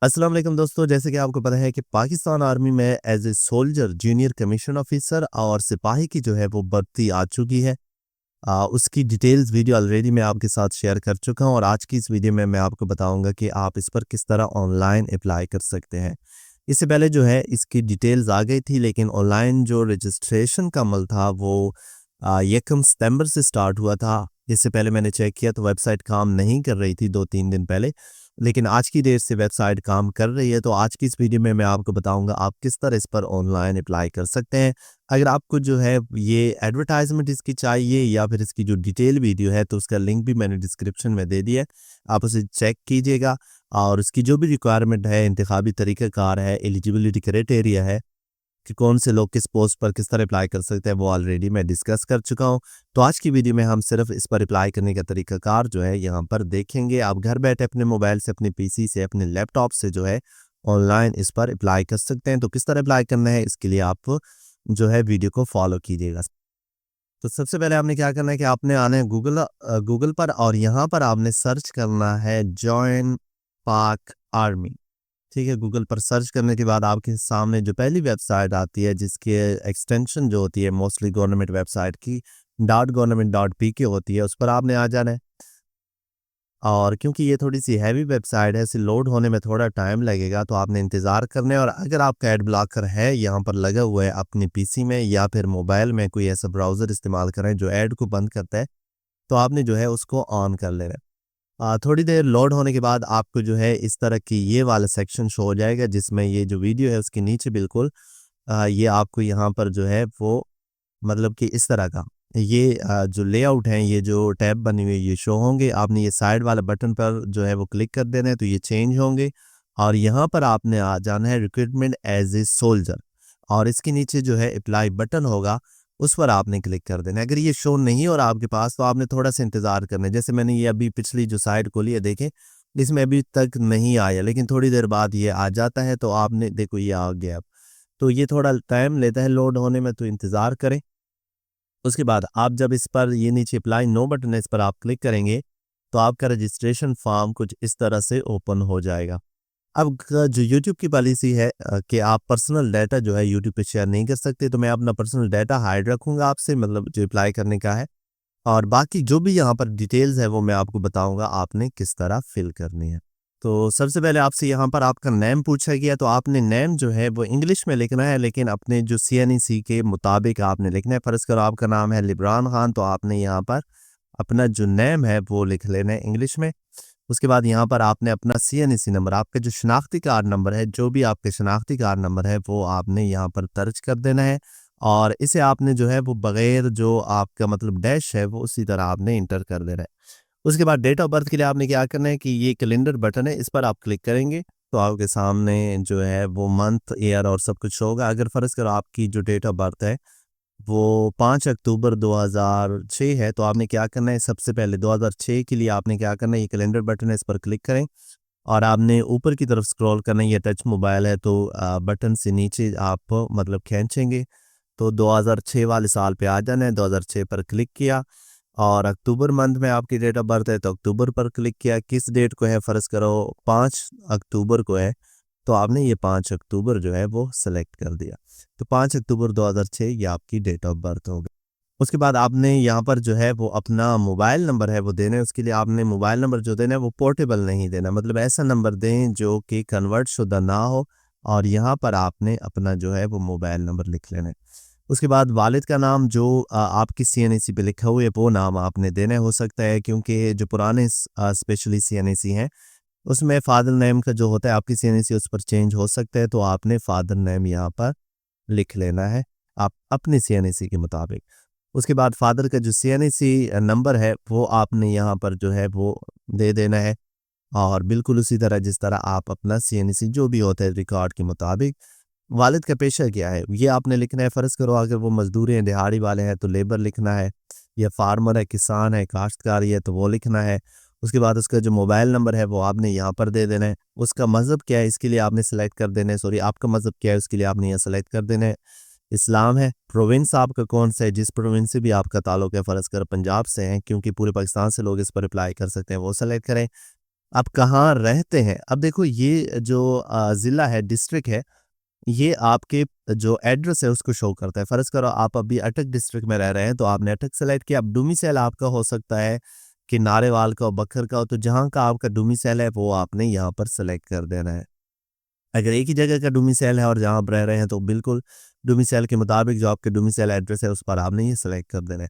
अस्सलाम वालेकुम दोस्तों, जैसे कि आपको पता है कि पाकिस्तान आर्मी में as a soldier junior commission officer और सिपाही की जो है वो भर्ती आ चुकी है। उसकी डिटेल्स वीडियो ऑलरेडी मैं आपके साथ शेयर कर चुका हूं और आज की इस वीडियो में मैं आपको बताऊंगा कि आप इस पर किस तरह ऑनलाइन अप्लाई कर सकते हैं। इससे पहले जो है इसकी डिटेल्स आ गई थी, लेकिन ऑनलाइन जो रजिस्ट्रेशन का अमल था वो 1 सितंबर से स्टार्ट हुआ था। इससे पहले मैंने चेक किया तो वेबसाइट काम नहीं कर रही थी 2-3 दिन पहले, लेकिन आज की डेट से वेबसाइट काम कर रही है। तो आज की इस वीडियो में मैं आपको बताऊंगा आप किस तरह इस पर ऑनलाइन अप्लाई कर सकते हैं। अगर आपको जो है ये एडवर्टाइजमेंट इसकी चाहिए या फिर इसकी जो डिटेल वीडियो है तो उसका लिंक भी मैंने डिस्क्रिप्शन में दे दिया है, आप उसे चेक कीजिएगा। और उसकी जो भी रिक्वायरमेंट है, इंतखाबी तरीक़ाकार है, एलिजिबिलिटी क्राइटेरिया है कि कौन से लोग किस पोस्ट पर किस तरह अप्लाई कर सकते हैं, वो ऑलरेडी मैं डिस्कस कर चुका हूँ। तो आज की वीडियो में हम सिर्फ इस पर अप्लाई करने का तरीक़ाकार जो है यहाँ पर देखेंगे। आप घर बैठे अपने मोबाइल से, अपने पीसी से, अपने लैपटॉप से जो है ऑनलाइन इस पर अप्लाई कर सकते हैं। तो किस तरह अप्लाई करना है इसके लिए आप जो है वीडियो को फॉलो कीजिएगा। तो सबसे पहले आपने क्या करना है कि आपने आना है गूगल पर और यहाँ पर आपने सर्च करना है जॉइन पाक आर्मी। ठीक है, गूगल पर सर्च करने के बाद आपके सामने जो पहली वेबसाइट आती है जिसकी एक्सटेंशन जो होती है मोस्टली गवर्नमेंट वेबसाइट की .government.pk होती है, उस पर आपने आ जाना है। और क्योंकि ये थोड़ी सी हैवी वेबसाइट है, इसे लोड होने में थोड़ा टाइम लगेगा, तो आपने इंतज़ार करना है। और अगर आपका एड ब्लॉकर है यहाँ पर लगा हुआ है अपने पीसी में या फिर मोबाइल में, कोई ऐसा ब्राउज़र इस्तेमाल करें जो ऐड को बंद करता है, तो आपने जो है उसको ऑन कर लेना है। थोड़ी देर लोड होने के बाद आपको जो है इस तरह की ये वाला सेक्शन शो हो जाएगा, जिसमें ये जो वीडियो है उसके नीचे बिल्कुल ये आपको यहाँ पर जो है वो मतलब कि इस तरह का ये जो लेआउट है, ये जो टैब बनी हुई है ये शो होंगे। आपने ये साइड वाला बटन पर जो है वो क्लिक कर देना है तो ये चेंज होंगे। और यहाँ पर आपने आ जाना है रिक्रूटमेंट एज ए सोल्जर, और इसके नीचे जो है अप्लाई बटन होगा, उस पर आपने क्लिक कर देना है। अगर ये शो नहीं हो रहा आपके पास तो आपने थोड़ा सा इंतज़ार करना है। जैसे मैंने ये अभी पिछली जो साइट खोली है देखें, इसमें अभी तक नहीं आया, लेकिन थोड़ी देर बाद ये आ जाता है। तो आपने देखो ये आ गया अब। तो ये थोड़ा टाइम लेता है लोड होने में, तो इंतज़ार करें। उसके बाद आप जब इस पर ये नीचे अप्लाई नो बटन है, इस पर आप क्लिक करेंगे तो आपका रजिस्ट्रेशन फॉर्म कुछ इस तरह से ओपन हो जाएगा। अब जो यूट्यूब की पॉलिसी है कि आप पर्सनल डाटा जो है यूट्यूब पे शेयर नहीं कर सकते, तो मैं अपना पर्सनल डाटा हाइड रखूंगा आपसे, मतलब जो अप्लाई करने का है। और बाकी जो भी यहाँ पर डिटेल्स है वो मैं आपको बताऊंगा आपने किस तरह फिल करनी है। तो सबसे पहले आपसे यहाँ पर आपका नेम पूछा गया, तो आपने नेम जो है वो इंग्लिश में लिखना है, लेकिन अपने जो CNEC के मुताबिक आपने लिखना है। फ़र्ज़ करो आपका नाम है लिब्रान खान, तो आपने यहाँ पर अपना जो नेम है वो लिख लेना है इंग्लिश में। उसके बाद यहाँ पर आपने अपना CNEC नंबर, आपका जो शनाख्ती कार्ड नंबर है, जो भी आपके शनाख्ती कार्ड नंबर है वो आपने यहाँ पर दर्ज कर देना है। और इसे आपने जो है वो बगैर जो आपका मतलब डैश है वो उसी तरह आपने इंटर कर देना है। उसके बाद डेट ऑफ बर्थ के लिए आपने क्या करना है कि ये कैलेंडर बटन है, इस पर आप क्लिक करेंगे तो आपके सामने जो है वो मंथ, ईयर और सब कुछ होगा। अगर फ़र्ज़ करो आपकी जो डेट ऑफ बर्थ है वो 5 अक्टूबर 2006 है, तो आपने क्या करना है, सबसे पहले 2006 के लिए आपने क्या करना है, ये कैलेंडर बटन है, इस पर क्लिक करें और आपने ऊपर की तरफ स्क्रॉल करना है। ये टच मोबाइल है तो बटन से नीचे आप मतलब खींचेंगे तो 2006 वाले साल पे आ जाना है। 2006 पर क्लिक किया और अक्टूबर मंथ में आपकी डेट ऑफ बर्थ है तो अक्टूबर पर क्लिक किया। किस डेट को है, फ़र्ज़ करो 5 अक्टूबर को है, तो आपने ये 5 अक्टूबर जो है वो सेलेक्ट कर दिया। तो 5 अक्टूबर 2006 ये आपकी डेट ऑफ बर्थ हो गई। उसके बाद आपने यहाँ पर जो है वो अपना मोबाइल नंबर है वो देना है। उसके लिए आपने मोबाइल नंबर जो देना है वो पोर्टेबल नहीं देना, मतलब ऐसा नंबर दें जो कि कन्वर्ट शुदा ना हो। और यहाँ पर आपने अपना जो है वो मोबाइल नंबर लिख लेना है। उसके बाद वालिद का नाम जो आपकी CNEC पे लिखा हुआ है वो नाम आपने देना है। हो सकता है क्योंकि जो पुराने स्पेशली CNEC हैं उसमें फादर नेम का जो होता है आपकी CNEC उस पर चेंज हो सकता है, तो आपने फादर नेम यहाँ पर लिख लेना है आप अपनी CNEC के मुताबिक। उसके बाद फादर का जो CNEC नंबर है वो आपने यहाँ पर जो है वो दे देना है, और बिल्कुल उसी तरह जिस तरह आप अपना CNEC जो भी होता है रिकॉर्ड के मुताबिक। वालिद का पेशा क्या है ये आपने लिखना है। फ़र्ज़ करो अगर वो मज़दूर हैं, दिहाड़ी वाले हैं तो लेबर लिखना है, या फार्मर है, किसान है, काश्तकारी है तो वो लिखना है। उसके बाद उसका जो मोबाइल नंबर है वो आपने यहाँ पर दे देना है। उसका मज़हब क्या है इसके लिए आपने सेलेक्ट कर देना है, सॉरी आपका मज़हब क्या है उसके लिए आपने यहाँ सेलेक्ट कर देना है। इस्लाम है। प्रोविंस आपका कौन सा है, जिस प्रोविंस से भी आपका ताल्लुक़ है, फ़र्ज़ कर पंजाब से हैं क्योंकि पूरे पाकिस्तान से लोग इस पर अप्लाई कर सकते हैं, वो सेलेक्ट करें। आप कहाँ रहते हैं। अब देखो ये जो ज़िला है, डिस्ट्रिक्ट है, ये आपके जो एड्रेस है उसको शो करता है। फ़र्ज़ करो आप अभी अटक डिस्ट्रिक्ट में रह रहे हैं, तो आपने अटक सेलेक्ट किया। अब डोमिसाइल आपका हो सकता है कि नारेवाल का हो, बखर का हो, तो जहाँ का आपका डोमिसाइल है वो आपने यहाँ पर सेलेक्ट कर देना है। अगर एक ही जगह का डोमिसाइल है और जहाँ आप रह रहे हैं, तो बिल्कुल डोमिसाइल के मुताबिक जो आपके डोमिसाइल एड्रेस है उस पर आपने ये सेलेक्ट कर देना है।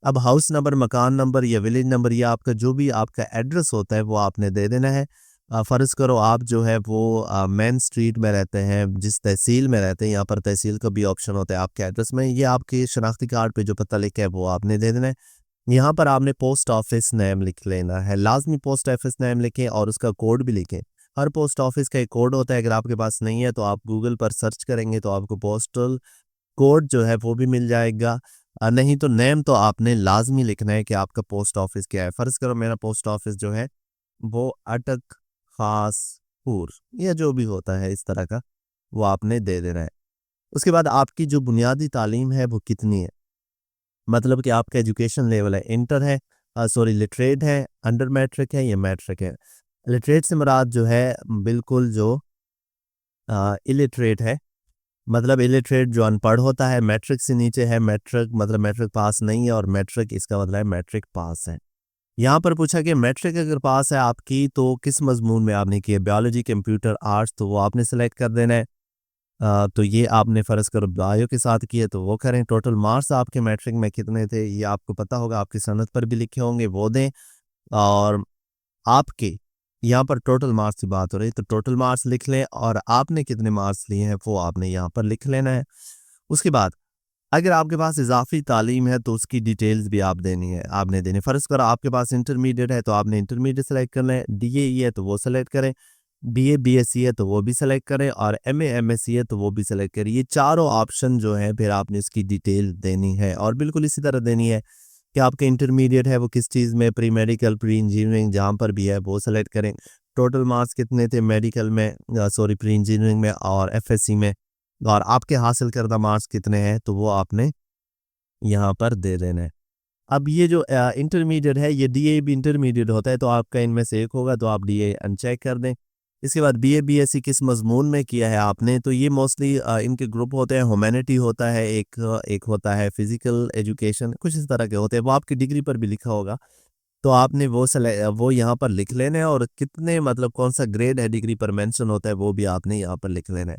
अब हाउस नंबर, मकान नंबर या विलेज नंबर, या आपका जो भी आपका एड्रेस होता है वो आपने दे देना है। फ़र्ज़ करो आप जो है वो मेन स्ट्रीट में रहते हैं, जिस तहसील में रहते हैं, यहाँ पर तहसील का भी ऑप्शन होता है आपके एड्रेस में। ये आपके शनाख्ती कार्ड पे जो पता लिखा है वो आपने दे देना है। यहाँ पर आपने पोस्ट ऑफिस नेम लिख लेना है, लाज़मी पोस्ट ऑफिस नेम लिखें और उसका कोड भी लिखें। हर पोस्ट ऑफिस का एक कोड होता है, अगर आपके पास नहीं है तो आप गूगल पर सर्च करेंगे तो आपको पोस्टल कोड जो है वो भी मिल जाएगा। नहीं तो नेम तो आपने लाज़मी लिखना है कि आपका पोस्ट ऑफिस क्या है। फ़र्ज़ करो मेरा पोस्ट ऑफिस जो है वो अटक खासपुर या जो भी होता है इस तरह का, वो आपने दे देना है। उसके बाद आपकी जो बुनियादी तालीम है वो कितनी है, मतलब कि आपका एजुकेशन लेवल है, इंटर है, सॉरी लिटरेट है, अंडर मैट्रिक है या मैट्रिक है। लिटरेट से मुराद जो है बिल्कुल जो इलिटरेट है, मतलब इलिटरेट जो अनपढ़ होता है। मैट्रिक से नीचे है मैट्रिक, मतलब मैट्रिक पास नहीं है, और मैट्रिक इसका मतलब है मैट्रिक पास है। यहाँ पर पूछा कि मैट्रिक अगर पास है आपकी तो किस मजमून में आपने किया, बायोलॉजी, कंप्यूटर, आर्ट्स, तो वो आपने सेलेक्ट कर देना है। तो ये आपने फ़र्ज़ करो बायो के साथ किए तो वो करें। टोटल मार्क्स आपके मैट्रिक में कितने थे ये आपको पता होगा, आपकी सनद पर भी लिखे होंगे, वो दें। और आपके यहाँ पर टोटल मार्क्स की बात हो रही है तो टोटल मार्क्स लिख लें, और आपने कितने मार्क्स लिए हैं वो आपने यहाँ पर लिख लेना है। उसके बाद अगर आपके पास इजाफ़ी तालीम है तो उसकी डिटेल्स भी आप देनी है, आपने देनी है। फ़र्ज़ करो आपके पास इंटरमीडिएट है तो आपने इंटरमीडिएट सेलेक्ट करना है, डीएई है तो वो सेलेक्ट करें, बीए बीएससी है तो वो भी सेलेक्ट करें, और एमए एमएससी है तो वो भी सेलेक्ट करें। ये चारों ऑप्शन जो है फिर आपने इसकी डिटेल देनी है, और बिल्कुल इसी तरह देनी है कि आपका इंटरमीडिएट है वो किस चीज़ में, प्री मेडिकल, प्री इंजीनियरिंग, जहाँ पर भी है वो सेलेक्ट करें। टोटल मार्क्स कितने थे मेडिकल में, सॉरी प्री इंजीनियरिंग में और एफएससी में, और आपके हासिल करदा मार्क्स कितने हैं तो वो आपने यहाँ पर दे देना है। अब ये जो इंटरमीडिएट है, ये डीए भी इंटरमीडिएट होता है, तो आपका इनमें से एक होगा तो आप डीए अनचेक कर दें। इसके बाद बीए बीएससी किस मज़मून में किया है आपने, तो ये मोस्टली इनके ग्रुप होते हैं, ह्यूमैनिटी होता है एक होता है फिज़िकल एजुकेशन, कुछ इस तरह के होते हैं, वो आपकी डिग्री पर भी लिखा होगा। तो आपने वो यहाँ पर लिख लेना है, और कितने मतलब कौन-सा ग्रेड है डिग्री पर मेंशन होता है वो भी आपने यहाँ पर लिख लेना है।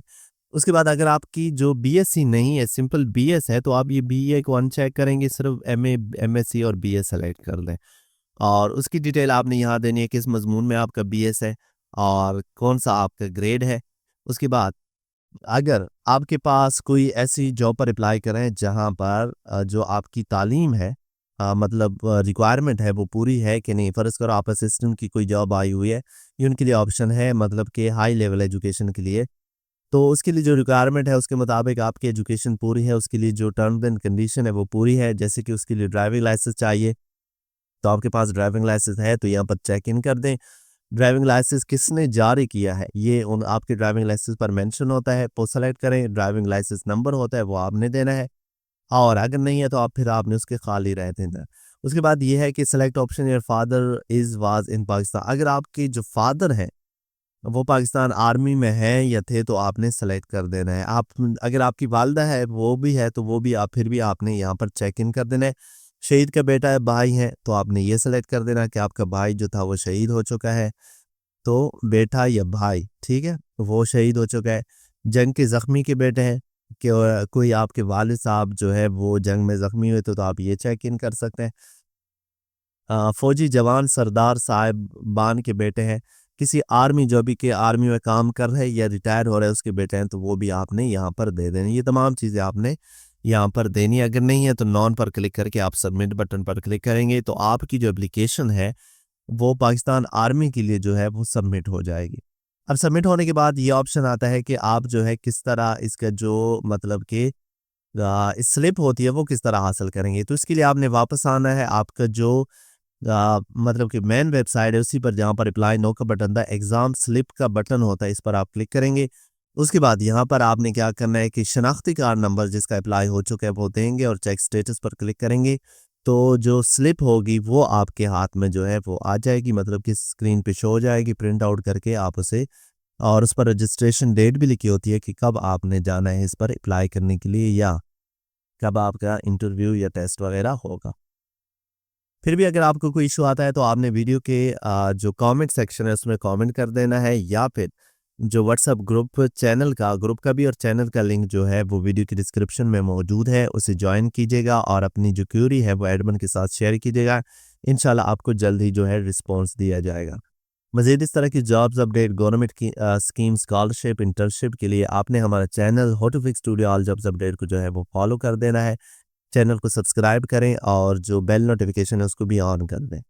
उसके बाद अगर आपकी जो बीएससी नहीं है, सिंपल बीएस है, तो आप ये बीए को अनचेक करेंगे, सिर्फ एमए, एमएससी और बीएस सेलेक्ट कर लें, और उसकी डिटेल आपने यहाँ देनी है, किस मज़मून में आपका बीएस है और कौन-सा आपका ग्रेड है। उसके बाद अगर आपके पास कोई ऐसी जॉब पर अप्लाई कर रहे हैं जहाँ पर जो आपकी तालीम है, मतलब रिक्वायरमेंट है वो पूरी है कि नहीं। फ़र्ज़ करो आप असिस्टेंट की कोई जॉब आई हुई है, ये उनके लिए ऑप्शन है, मतलब कि हाई लेवल एजुकेशन के लिए। तो उसके लिए जो रिक्वायरमेंट है उसके मुताबिक आपकी एजुकेशन पूरी है, उसके लिए जो टर्म्स एंड कंडीशन है वो पूरी है। जैसे कि उसके लिए ड्राइविंग लाइसेंस चाहिए, तो आपके पास ड्राइविंग लाइसेंस है तो यहाँ पर चेक इन कर दें। ड्राइविंग लाइसेंस किसने जारी किया है ये उन आपके ड्राइविंग लाइसेंस पर मेंशन होता है, वो सेलेक्ट करें। ड्राइविंग लाइसेंस नंबर होता है वो आपने देना है, और अगर नहीं है तो आप फिर आपने उसके खाली रह देना है। उसके बाद ये है कि select option your father is was in Pakistan, अगर आपके जो फादर हैं वो पाकिस्तान आर्मी में हैं या थे तो आपने सेलेक्ट कर देना है। आप अगर आपकी वालदा है वो भी है तो वो भी आप फिर भी आपने यहाँ पर चेक इन कर देना है। शहीद का बेटा है, भाई है, तो आपने ये सेलेक्ट कर देना कि आपका भाई जो था वो शहीद हो चुका है, तो बेटा या भाई, ठीक है, वो शहीद हो चुका है। जंग के ज़ख्मी के बेटे हैं कि कोई आपके वालिद साहब जो है वो जंग में ज़ख्मी हुए तो आप ये चेक इन कर सकते हैं। फ़ौजी जवान सरदार साहिबान के बेटे हैं, किसी आर्मी जो भी के आर्मी में काम कर रहे हैं या रिटायर हो रहे हैं उसके बेटे हैं, तो वो भी आपने यहाँ पर दे देने। ये तमाम चीज़ें आपने यहाँ पर देनी है। अगर नहीं है तो नॉन पर क्लिक करके आप सबमिट बटन पर क्लिक करेंगे तो आपकी जो एप्लीकेशन है वो पाकिस्तान आर्मी के लिए जो है वो सबमिट हो जाएगी। अब सबमिट होने के बाद ये ऑप्शन आता है कि आप जो है किस तरह इसका जो मतलब कि स्लिप होती है वो किस तरह हासिल करेंगे। तो इसके लिए आपने वापस आना है, आपका जो मतलब कि मेन वेबसाइट है उसी पर, जहाँ पर अप्लाई नो का बटन था, एग्ज़ाम स्लिप का बटन होता है, इस पर आप क्लिक करेंगे। उसके बाद यहाँ पर आपने क्या करना है कि शनाख्ती कार्ड नंबर जिसका अप्लाई हो चुका है वो देंगे, और चेक स्टेटस पर क्लिक करेंगे। तो जो स्लिप होगी वो आपके हाथ में जो है वो आ जाएगी, मतलब कि स्क्रीन पे शो हो जाएगी प्रिंट आउट करके आप उसे, और उस पर रजिस्ट्रेशन डेट भी लिखी होती है कि कब आपने जाना है इस पर अप्लाई करने के लिए या कब आपका इंटरव्यू या टेस्ट वगैरह होगा। फिर भी अगर आपको कोई इशू आता है तो आपने वीडियो के जो कमेंट सेक्शन है उसमें कमेंट कर देना है, या फिर जो व्हाट्सएप ग्रुप का भी और चैनल का लिंक जो है वो वीडियो की डिस्क्रिप्शन में मौजूद है, उसे ज्वाइन कीजिएगा और अपनी जो क्यूरी है वो एडमिन के साथ शेयर कीजिएगा। इंशाल्लाह आपको जल्द ही जो है रिस्पॉन्स दिया जाएगा। मज़ीद इस तरह की जॉब्स अपडेट, गवर्नमेंट की स्कीम, स्कॉलरशिप, इंटर्नशिप के लिए आपने हमारा channel how to fix studio all jobs update को जो है वो फॉलो कर देना है। चैनल को सब्सक्राइब करें और जो बेल नोटिफिकेशन है उसको भी ऑन कर दें।